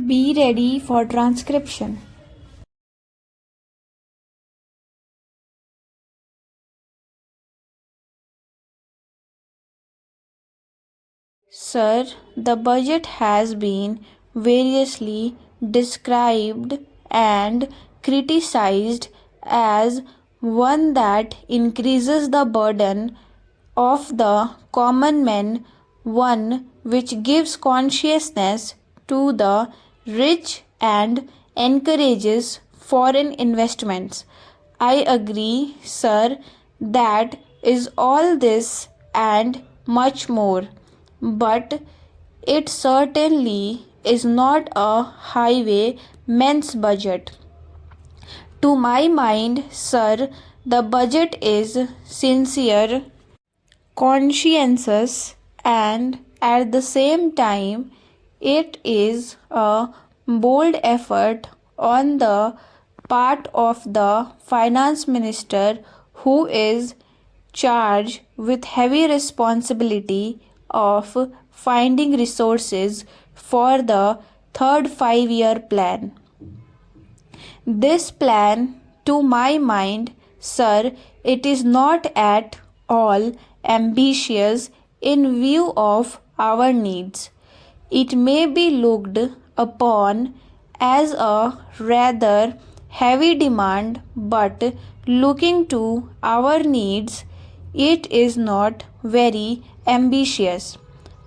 Be ready for transcription. Sir, the budget has been variously described and criticized as one that increases the burden of the common man, one which gives consciousness to the rich and encourages foreign investments. I agree, sir, that is all this and much more. But it certainly is not a highwayman's budget. To my mind, sir, the budget is sincere, conscientious, and at the same time, it is a bold effort on the part of the finance minister who is charged with heavy responsibility of finding resources for the third 5-year plan. This plan, to my mind, sir, it is not at all ambitious in view of our needs. It may be looked upon as a rather heavy demand, but looking to our needs, it is not very ambitious.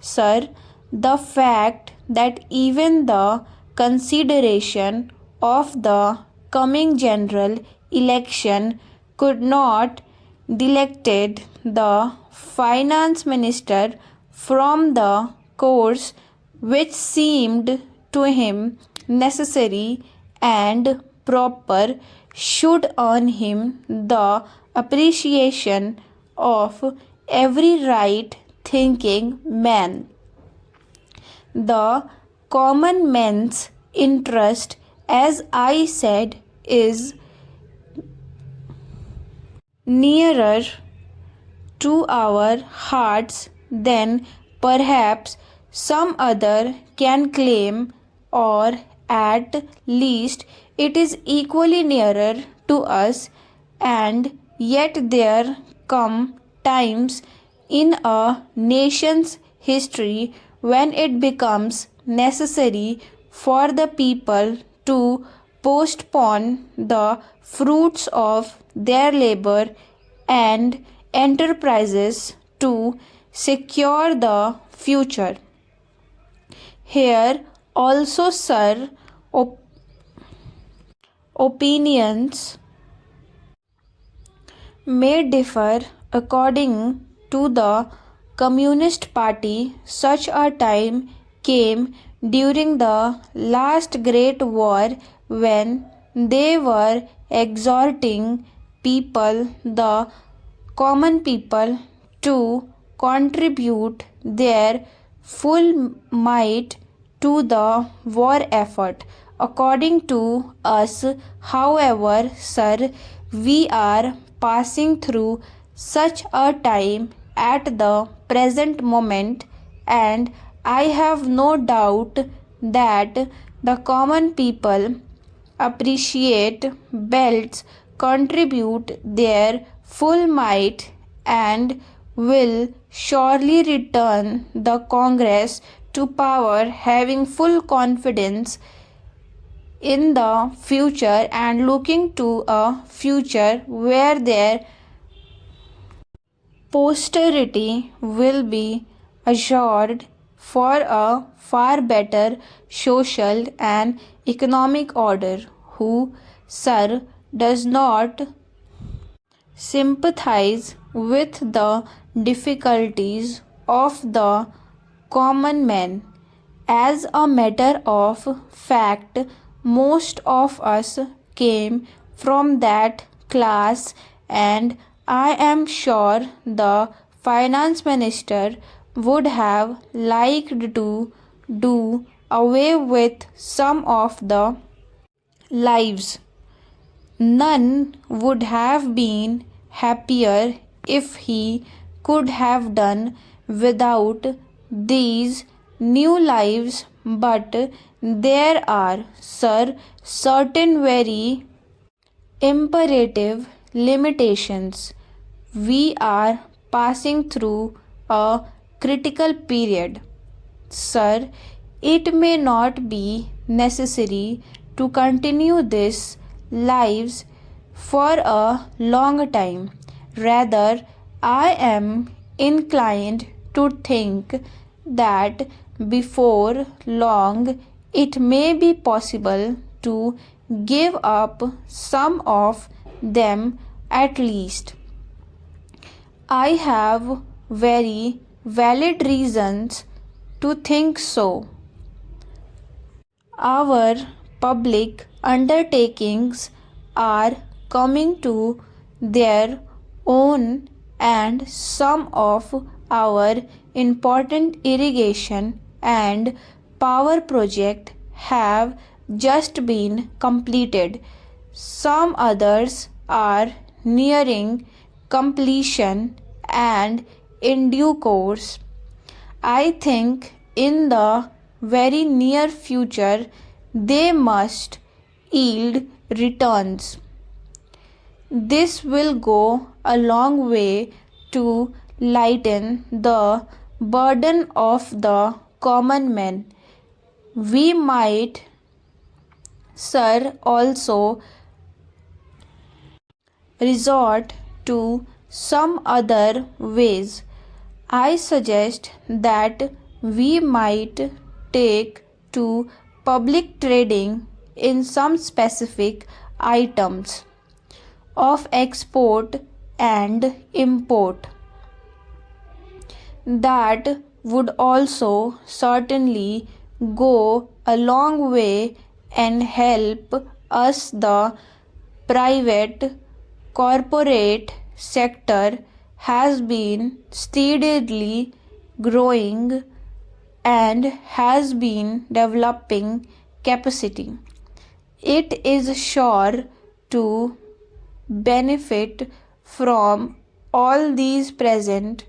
Sir, the fact that even the consideration of the coming general election could not delected the finance minister from the course which seemed to him necessary and proper should earn him the appreciation of every right thinking man. The common man's interest, as I said, is nearer to our hearts than perhaps some other can claim, or at least it is equally nearer to us, and yet there come times in a nation's history when it becomes necessary for the people to postpone the fruits of their labor and enterprises to secure the future. Here also, sir, opinions may differ according to the Communist Party. Such a time came during the last Great War when they were exhorting people, the common people, to contribute their full might to the war effort. According to us, however, sir, we are passing through such a time at the present moment, and I have no doubt that the common people appreciate belts, contribute their full might, and will surely return the Congress to power having full confidence in the future and looking to a future where their posterity will be assured for a far better social and economic order. Who, sir, does not sympathize with the difficulties of the common man? As a matter of fact, most of us came from that class, and I am sure the finance minister would have liked to do away with some of the lives. None would have been happier if he could have done without these new lives, but there are, sir, certain very imperative limitations. We are passing through a critical period. Sir, it may not be necessary to continue this lives for a long time. Rather, I am inclined to think that before long it may be possible to give up some of them at least. I have very valid reasons to think so. Our public undertakings are coming to their own, and some of our important irrigation and power projects have just been completed. Some others are nearing completion, and in due course, I think in the very near future they must yield returns. This will go a long way to lighten the burden of the common man. We might, sir, also resort to some other ways. I suggest that we might take to public trading in some specific items of export and import. That would also certainly go a long way and help us. The private corporate sector has been steadily growing and has been developing capacity. It is sure to benefit from all these present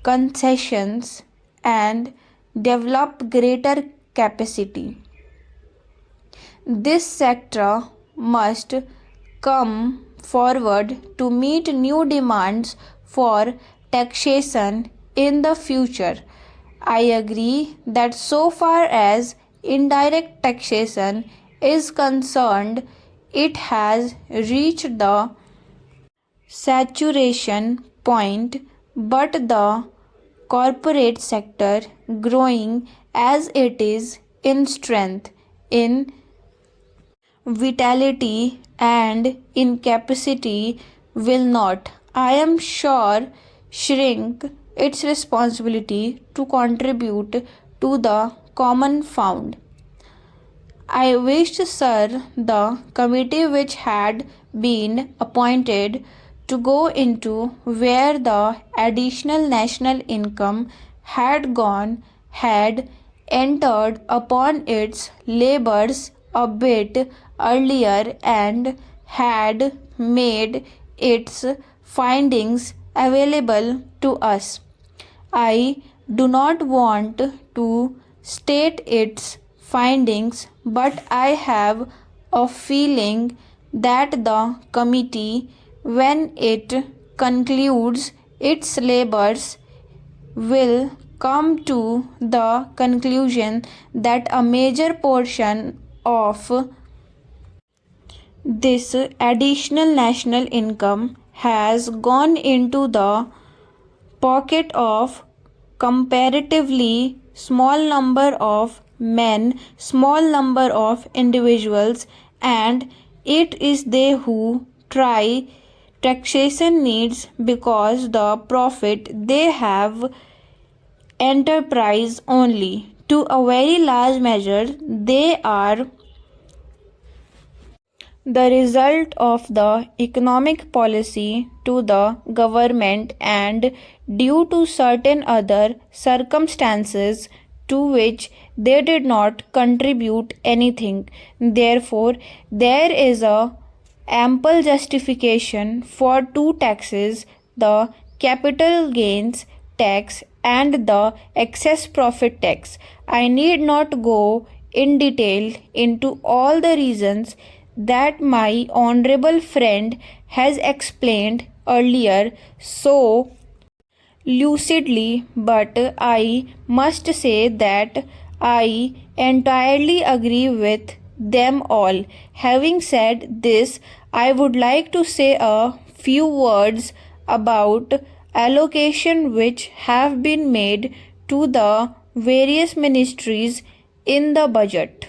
concessions and develop greater capacity. This sector must come forward to meet new demands for taxation in the future. I agree that so far as indirect taxation is concerned, it has reached the saturation point, but the corporate sector, growing as it is in strength, in vitality, and in capacity, will not, I am sure, shrink its responsibility to contribute to the common fund. I wished, sir, the committee which had been appointed to go into where the additional national income had gone had entered upon its labors a bit earlier and had made its findings available to us. I do not want to state its findings, but I have a feeling that the committee, when it concludes its labors, will come to the conclusion that a major portion of this additional national income has gone into the pocket of comparatively small number of men, small number of individuals, and it is they who try taxation needs because the profit they have enterprise only. To a very large measure, they are the result of the economic policy to the government and due to certain other circumstances to which they did not contribute anything. Therefore, there is a ample justification for two taxes, the capital gains tax and the excess profit tax. I need not go in detail into all the reasons that my honorable friend has explained earlier so lucidly, but I must say that I entirely agree with them all. Having said this, I would like to say a few words about allocation which have been made to the various ministries in the budget.